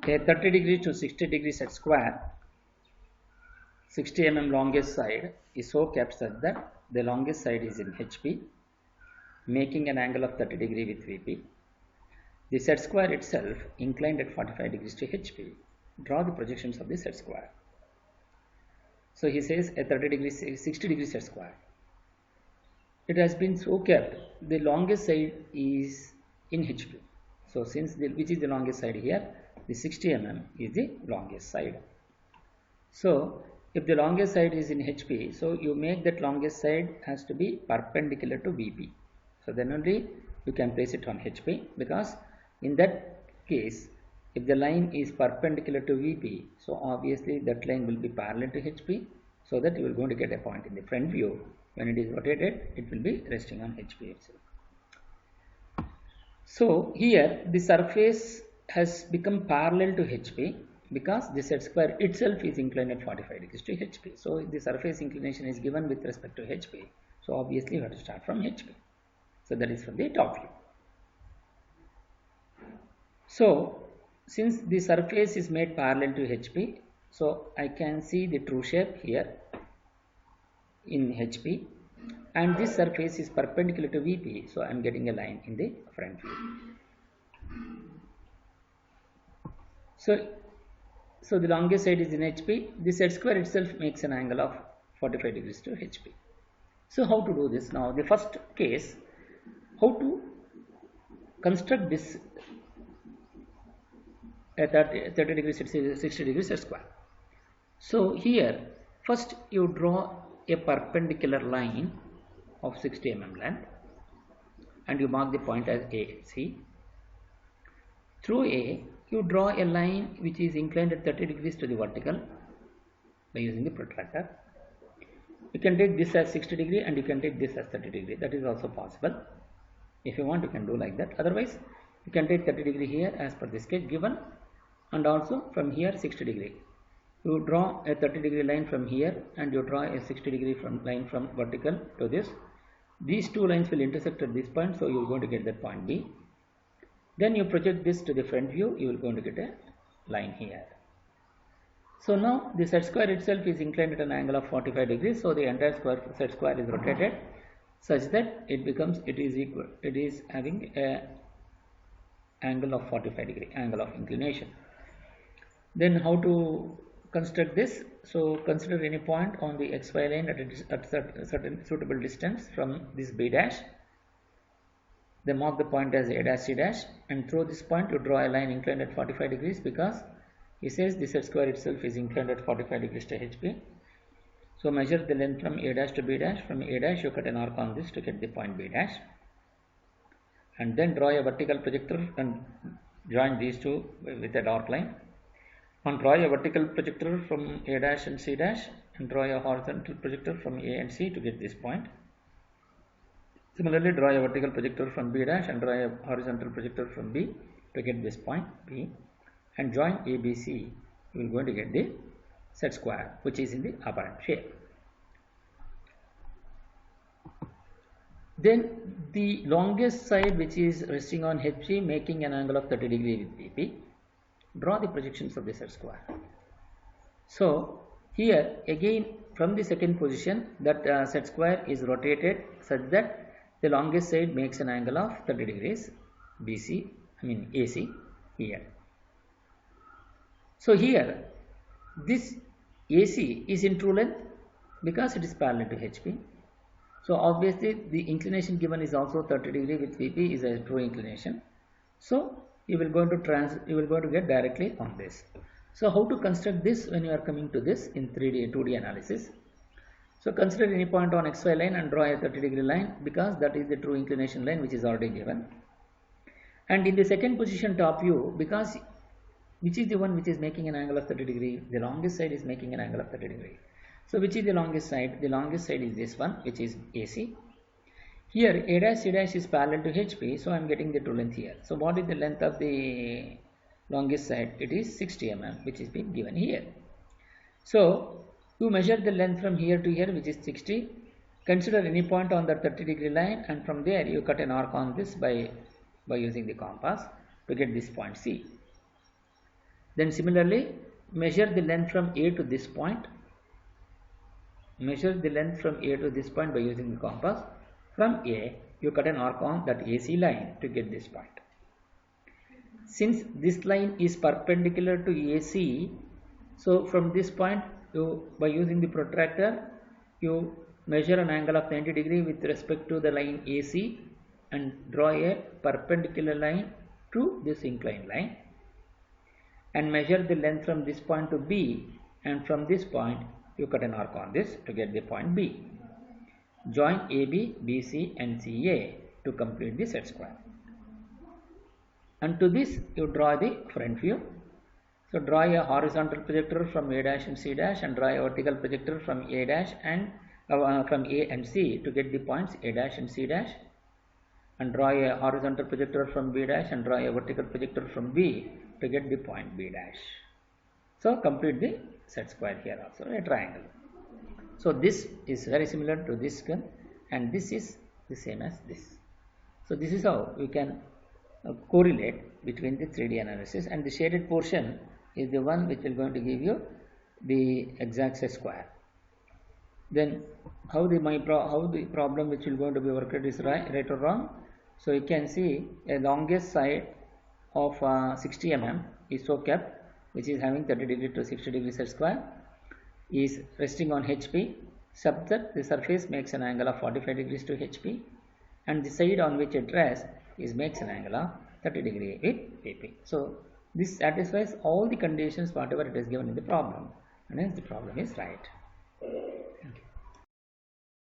A 30 degree to 60 degree set square, 60 mm longest side is so kept such that the longest side is in HP, making an angle of 30 degree with VP. The set square itself inclined at 45 degrees to HP. Draw the projections of the set square. So he says a 30 degree, 60 degree set square. It has been so kept, the longest side is in HP. So since which is the longest side here, the 60 mm is the longest side. So if the longest side is in HP, so you make that longest side has to be perpendicular to VP. So then only you can place it on HP, because in that case, if the line is perpendicular to VP, so obviously that line will be parallel to HP, so that you are going to get a point in the front view. When it is rotated, it will be resting on HP itself. So here the surface has become parallel to HP because the set square itself is inclined at 45 degrees to HP. So the surface inclination is given with respect to HP. So obviously you have to start from HP. So that is from the top view. So since the surface is made parallel to HP, so I can see the true shape here in HP, and this surface is perpendicular to VP, so I am getting a line in the front view. So the longest side is in HP. The set square itself makes an angle of 45 degrees to HP. So how to do this now? The first case, how to construct this at 30 degrees, 60 degrees set square. So here first you draw a perpendicular line of 60 mm length and you mark the point as A and C. Through A you draw a line which is inclined at 30 degrees to the vertical by using the protractor. You can take this as 60 degree and you can take this as 30 degree. That is also possible. If you want, you can do like that. Otherwise you can take 30 degree here as per the sketch given, and also from here 60 degree. You draw a 30 degree line from here and you draw a 60 degree line from vertical to this. These two lines will intersect at this point, so you are going to get that point B. Then you project this to the front view, you will going to get a line here. So now the set square itself is inclined at an angle of 45 degrees, so the entire set square is rotated such that it is having a angle of 45 degree, angle of inclination. Then how to construct this? So consider any point on the XY line at a certain suitable distance from this B dash. Then mark the point as A dash C dash, and through this point you draw a line inclined at 45 degrees because he says the set square itself is inclined at 45 degrees to HP. So measure the length from A dash to B dash. From A dash you cut an arc on this to get the point B dash, and then draw a vertical projector and join these two with a dark line. And draw a vertical projector from A dash and C dash, and draw a horizontal projector from A and C to get this point. Similarly, draw a vertical projector from B dash and draw a horizontal projector from B to get this point B, and join ABC. You will going to get the set square which is in the apparent shape. Then the longest side which is resting on HP making an angle of 30 degree with VP. Draw the projections of the set square. So here again from the second position that set square is rotated such that the longest side makes an angle of 30 degrees AC here. So here this AC is in true length because it is parallel to HP. So obviously the inclination given is also 30 degree with VP is a true inclination. So you will going to get directly on this. So how to construct this when you are coming to this in 2D analysis? So consider any point on XY line and draw a 30 degree line because that is the true inclination line which is already given. And in the second position top view, because which is the one which is making an angle of 30 degree, the longest side is making an angle of 30 degree. So which is the longest side? The longest side is this one which is AC. Here A dash C dash is parallel to HP, so I am getting the true length here. So what is the length of the longest side? It is 60 mm which is being given here. So you measure the length from here to here which is 60. Consider any point on the 30 degree line, and from there you cut an arc on this by by using the compass to get this point C. Then similarly, measure the length from A to this point. Measure the length from A to this point by using the compass. From A, you cut an arc on that AC line to get this point. Since this line is perpendicular to AC, so from this point, by using the protractor, you measure an angle of 90 degrees with respect to the line AC and draw a perpendicular line to this inclined line, and measure the length from this point to B, and from this point you cut an arc on this to get the point B. Join AB, BC and CA to complete the set square. And to this you draw the front view. So draw a horizontal projector from A dash and C dash, and draw a vertical projector from A dash and from A and C to get the points A dash and C dash, and draw a horizontal projector from B dash and draw a vertical projector from B to get the point B dash. So complete the set square here also, a triangle. So this is very similar to this one, and this is the same as this. So this is how we can correlate between the 3D analysis, and the shaded portion is the one which is going to give you the exact set square. Then how the problem which will going to be worked is right or wrong. So you can see a longest side of 60 mm is so kept, which is having 30 degree to 60 degree set square, is resting on HP, such that the surface makes an angle of 45 degrees to HP, and the side on which it rests makes an angle of 30 degree with VP. So this satisfies all the conditions whatever it is given in the problem, and hence the problem is right.